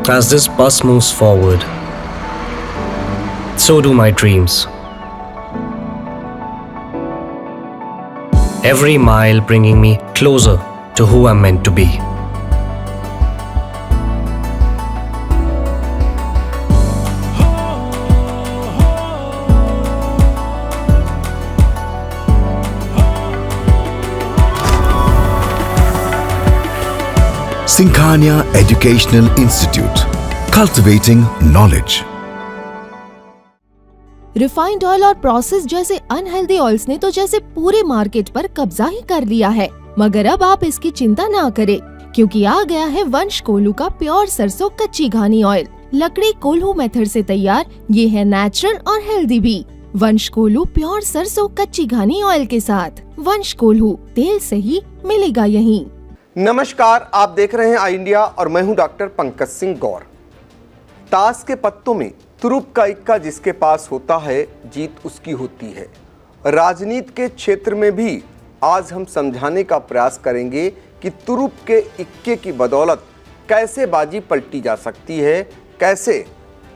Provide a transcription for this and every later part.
As this bus moves forward, so do my dreams. Every mile bringing me closer to who I'm meant to be. Sinkhania Educational Institute, cultivating knowledge. Refined oil और process जैसे unhealthy oils ने तो जैसे पूरे market पर कब्जा ही कर लिया है, मगर अब आप इसकी चिंता ना करें, क्योंकि आ गया है वंश कोल्हू का प्योर सरसों कच्ची घानी ऑयल। लकड़ी कोल्हू मेथड से तैयार, ये है नेचुरल और हेल्दी भी। वंश कोल्हू प्योर सरसों कच्ची घानी ऑयल के साथ। वंश कोल्हू, तेल सही मिलेगा यहीं। नमस्कार, आप देख रहे हैं आई इंडिया और मैं हूं डॉक्टर पंकज सिंह गौर। ताश के पत्तों में तुरुप का इक्का जिसके पास होता है, जीत उसकी होती है। राजनीति के क्षेत्र में भी आज हम समझाने का प्रयास करेंगे कि तुरुप के इक्के की बदौलत कैसे बाजी पलटी जा सकती है, कैसे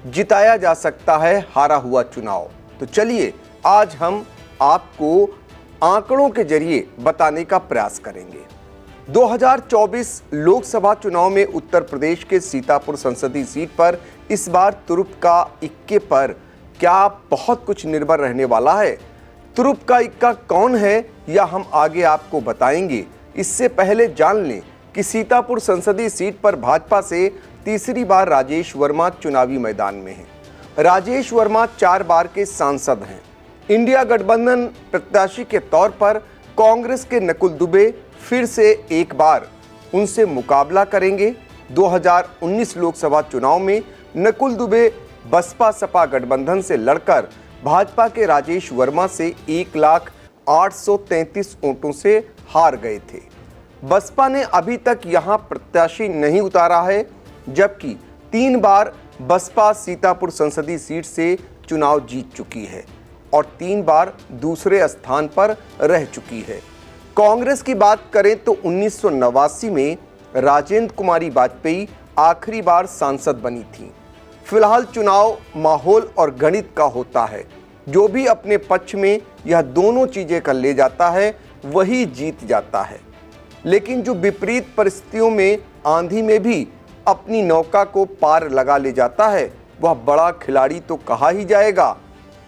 जिताया जा सकता है हारा हुआ चुनाव। तो चलिए आज हम आपको आंकड़ों के जरिए बताने का प्रयास करेंगे। 2024 लोकसभा चुनाव में उत्तर प्रदेश के सीतापुर संसदीय सीट पर इस बार तुरुप का इक्के पर क्या बहुत कुछ निर्भर रहने वाला है। तुरुप का इक्का कौन है या हम आगे आपको बताएंगे। इससे पहले जान लें कि सीतापुर संसदीय सीट पर भाजपा से तीसरी बार राजेश वर्मा चुनावी मैदान में हैं। राजेश वर्मा 4 बार के सांसद हैं। इंडिया गठबंधन प्रत्याशी के तौर पर कांग्रेस के नकुल दुबे फिर से एक बार उनसे मुकाबला करेंगे। 2019 लोकसभा चुनाव में नकुल दुबे बसपा सपा गठबंधन से लड़कर भाजपा के राजेश वर्मा से 1,833 वोटों से हार गए थे। बसपा ने अभी तक यहां प्रत्याशी नहीं उतारा है, जबकि 3 बार बसपा सीतापुर संसदीय सीट से चुनाव जीत चुकी है और 3 बार दूसरे स्थान पर रह चुकी है। कांग्रेस की बात करें तो 1989 में राजेंद्र कुमारी वाजपेयी आखिरी बार सांसद बनी थी। फिलहाल चुनाव माहौल और गणित का होता है। जो भी अपने पक्ष में यह दोनों चीजें कर ले जाता है वही जीत जाता है, लेकिन जो विपरीत परिस्थितियों में आंधी में भी अपनी नौका को पार लगा ले जाता है वह बड़ा खिलाड़ी तो कहा ही जाएगा।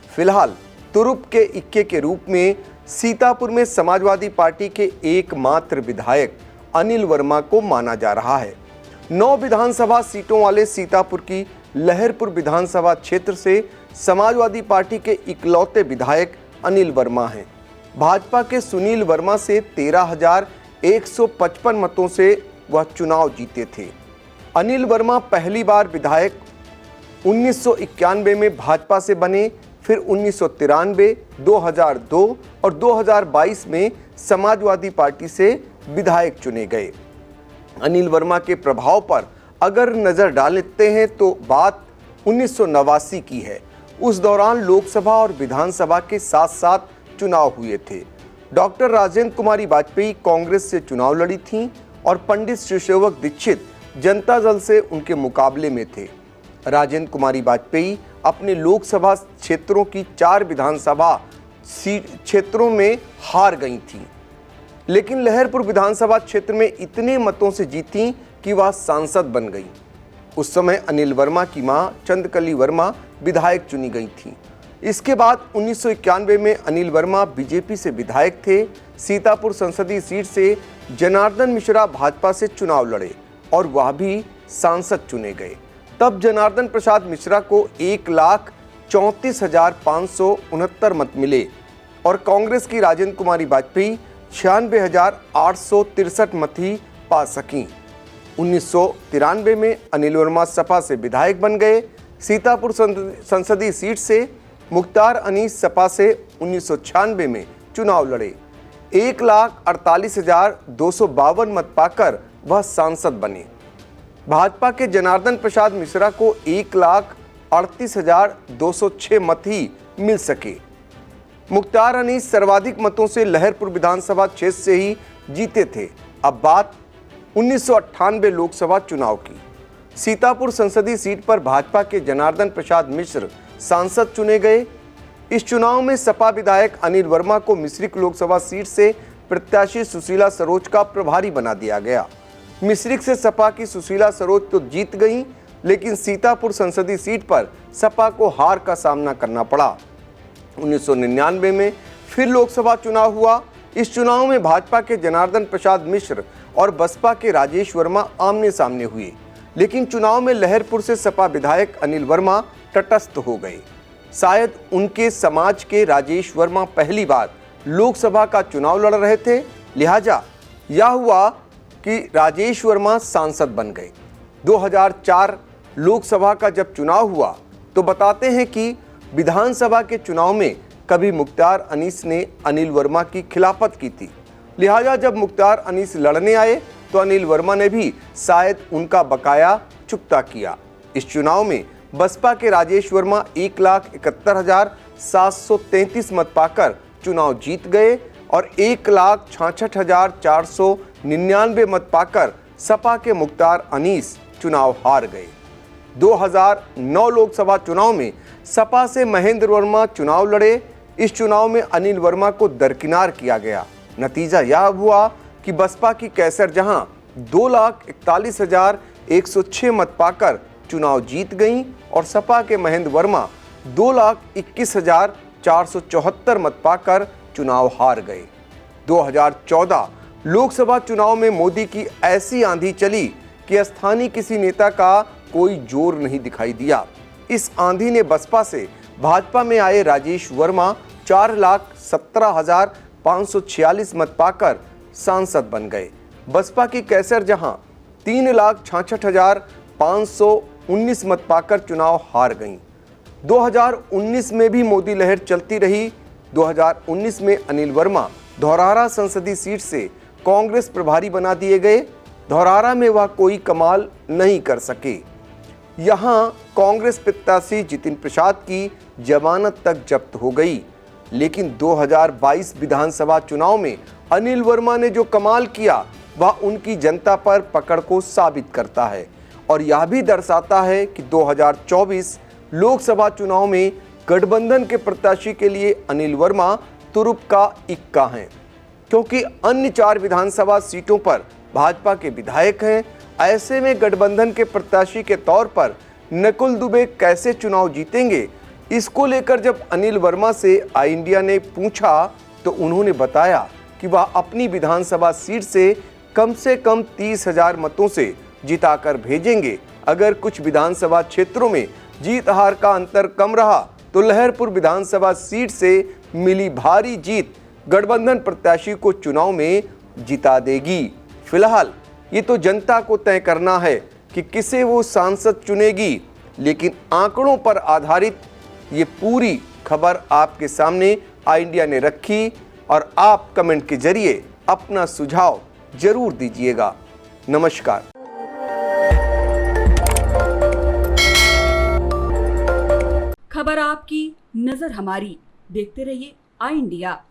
फिलहाल तुरुप के इक्के के रूप में सीतापुर में समाजवादी पार्टी के एकमात्र विधायक अनिल वर्मा को माना जा रहा है। 9 विधानसभा सीटों वाले सीतापुर की लहरपुर विधानसभा क्षेत्र से समाजवादी पार्टी के इकलौते विधायक अनिल वर्मा हैं। भाजपा के सुनील वर्मा से 13,155 मतों से वह चुनाव जीते थे। अनिल वर्मा पहली बार विधायक 1991 में भाजपा से बने, फिर 1993, 2002 और 2022 में समाजवादी पार्टी से विधायक चुने गए। अनिल वर्मा के प्रभाव पर अगर नजर डाल लेते हैं तो बात 1989 की है। उस दौरान लोकसभा और विधानसभा के साथ साथ चुनाव हुए थे। डॉक्टर राजेंद्र कुमारी वाजपेयी कांग्रेस से चुनाव लड़ी थीं और पंडित शिवसेवक दीक्षित जनता दल से उनके मुकाबले में थे। राजेंद्र कुमारी वाजपेयी अपने लोकसभा क्षेत्रों की 4 विधानसभा क्षेत्रों में हार गई थी, लेकिन लहरपुर विधानसभा क्षेत्र में इतने मतों से जीती कि वह सांसद बन गई। उस समय अनिल वर्मा की मां चंद्रकली वर्मा विधायक चुनी गई थी। इसके बाद 1991 में अनिल वर्मा बीजेपी से विधायक थे। सीतापुर संसदीय सीट से जनार्दन मिश्रा भाजपा से चुनाव लड़े और वह भी सांसद चुने गए। तब जनार्दन प्रसाद मिश्रा को 1,34,569 मत मिले और कांग्रेस की राजेंद्र कुमारी वाजपेयी 96,863 मत ही पा सकीं। 1993 में अनिल वर्मा सपा से विधायक बन गए। सीतापुर संसदीय सीट से मुख्तार अनीस सपा से 1996 में चुनाव लड़े। 1,48,252 मत पाकर वह सांसद बने। भाजपा के जनार्दन प्रसाद मिश्रा को 1,38,206 मत ही मिल सके। मुख्तार अनीस सर्वाधिक मतों से लहरपुर विधानसभा क्षेत्र से ही जीते थे। अब बात 1998 लोकसभा चुनाव की। सीतापुर संसदीय सीट पर भाजपा के जनार्दन प्रसाद मिश्र सांसद चुने गए। इस चुनाव में सपा विधायक अनिल वर्मा को मिश्रिख लोकसभा सीट से प्रत्याशी सुशीला सरोज का प्रभारी बना दिया गया। मिश्रिख से सपा की सुशीला सरोज तो जीत गईं, लेकिन सीतापुर संसदीय सीट पर सपा को हार का सामना करना पड़ा। 1999 में फिर लोकसभा चुनाव हुआ। इस चुनाव में भाजपा के जनार्दन प्रसाद मिश्र और बसपा के राजेश वर्मा आमने सामने हुए, लेकिन चुनाव में लहरपुर से सपा विधायक अनिल वर्मा तटस्थ हो गए। शायद उनके समाज के राजेश वर्मा पहली बार लोकसभा का चुनाव लड़ रहे थे, लिहाजा यह हुआ कि राजेश वर्मा सांसद बन गए। 2004 लोकसभा का जब चुनाव हुआ तो बताते हैं कि विधानसभा के चुनाव में कभी मुख्तार अनीस ने अनिल वर्मा की खिलाफत की थी, लिहाजा जब मुख्तार अनीस लड़ने आए तो अनिल वर्मा ने भी शायद उनका बकाया चुकता किया। इस चुनाव में बसपा के राजेश वर्मा 1,71,733 मत पाकर चुनाव जीत गए और 1,66,499 मत पाकर सपा के मुख्तार अनीस चुनाव हार गए। 2009 लोकसभा चुनाव में सपा से महेंद्र वर्मा चुनाव लड़े। इस चुनाव में अनिल वर्मा को दरकिनार किया गया। नतीजा यह हुआ कि बसपा की कैसर जहां 2,41,106 मत पाकर चुनाव जीत गईं और सपा के महेंद्र वर्मा 2,21,474 मत पाकर चुनाव हार गए। 2014 लोकसभा चुनाव में मोदी की ऐसी आंधी चली कि स्थानीय किसी नेता का कोई जोर नहीं दिखाई दिया। इस आंधी ने बसपा से भाजपा में आए राजेश वर्मा 4,17,546 मत पाकर सांसद बन गए। बसपा की कैसर जहां 3,66,519 मत पाकर चुनाव हार गईं। 2019 में भी मोदी लहर चलती रही। 2019 में अनिल वर्मा धौरहरा संसदीय सीट से कांग्रेस प्रभारी बना दिए गए। धौरहरा में वह कोई कमाल नहीं कर सके। यहां कांग्रेस प्रत्याशी जितिन प्रसाद की जमानत तक जब्त हो गई, लेकिन 2022 विधानसभा चुनाव में अनिल वर्मा ने जो कमाल किया वह उनकी जनता पर पकड़ को साबित करता है और यह भी दर्शाता है कि 2024 लोकसभा चुनाव में गठबंधन के प्रत्याशी के लिए अनिल वर्मा तुरुप का इक्का हैं, क्योंकि अन्य 4 विधानसभा सीटों पर भाजपा के विधायक हैं। ऐसे में गठबंधन के प्रत्याशी के तौर पर नकुल दुबे कैसे चुनाव जीतेंगे, इसको लेकर जब अनिल वर्मा से आई इंडिया ने पूछा तो उन्होंने बताया कि वह अपनी विधानसभा सीट से कम 30,000 मतों से जिताकर भेजेंगे। अगर कुछ विधानसभा क्षेत्रों में जीत हार का अंतर कम रहा तो लहरपुर विधानसभा सीट से मिली भारी जीत गठबंधन प्रत्याशी को चुनाव में जिता देगी। फिलहाल ये तो जनता को तय करना है कि किसे वो सांसद चुनेगी, लेकिन आंकड़ों पर आधारित ये पूरी खबर आपके सामने आई इंडिया ने रखी और आप कमेंट के जरिए अपना सुझाव जरूर दीजिएगा। नमस्कार। खबर आपकी, नजर हमारी। देखते रहिए आई इंडिया।